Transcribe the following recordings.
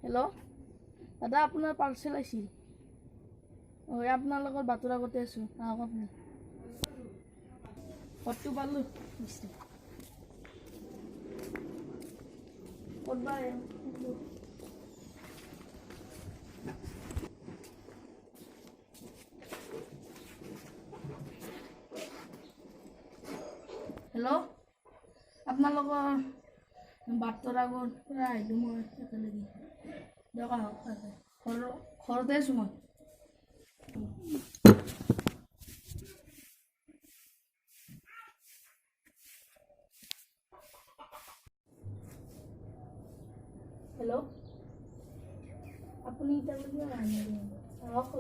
Hello' দাদা, আপোনাৰ parcel আহিছিল। হয়, আপোনাৰ লগত বাটৰ আগতে আছোঁ, আহক আপুনি। ঘৰটো পালোঁ ক'তবা হেল্ল', আপোনালোকৰ বাটৰ আগত পৰা আহিলোঁ মই একেলগে। দিয়ক আহক, ঘৰতে আছোঁ মই। হেল্ল', আপুনি এতিয়ালৈকে অহা নাই, আহক।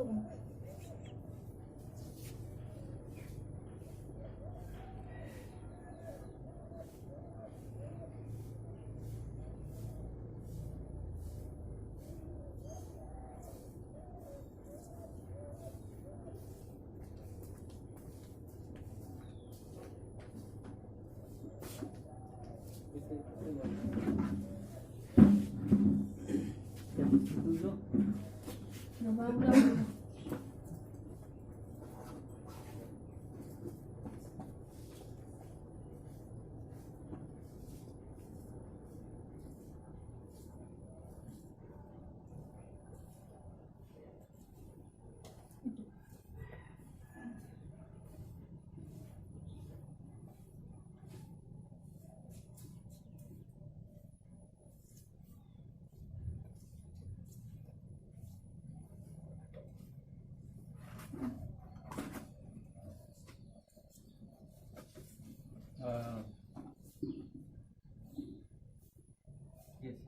Yes.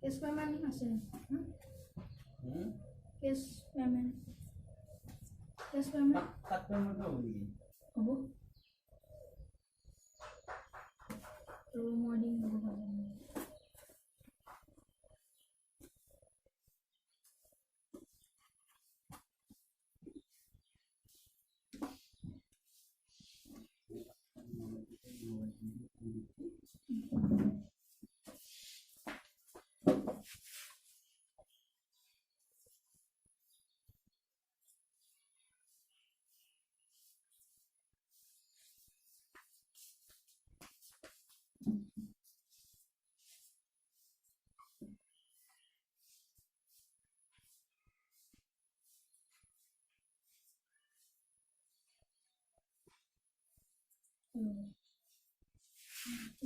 Cash payment আছে? Cash payment. Cash payment. Card payment হবে নাকি? হ'ব। তো মর্নিং হ'ব পারে।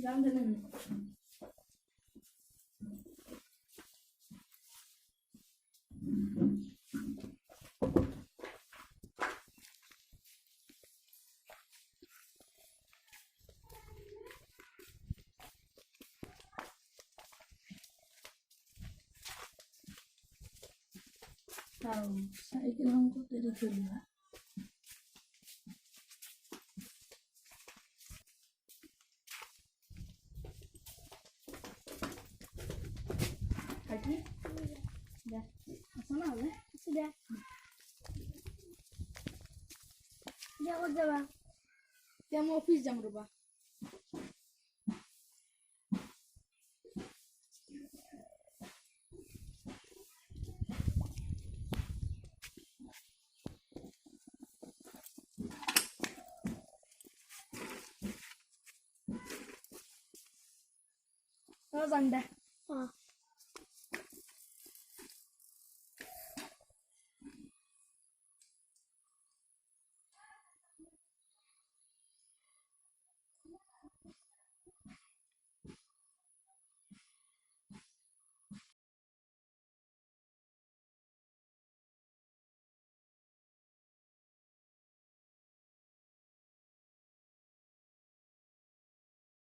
যাম দেন। সাইকেল করতে রেখে দিবা। Aquí. Ya. ¿Pasa nada, eh? Sí, ya. Ya, ¿dónde va? Ya me office jam roba. Oh, Zanda. Oh.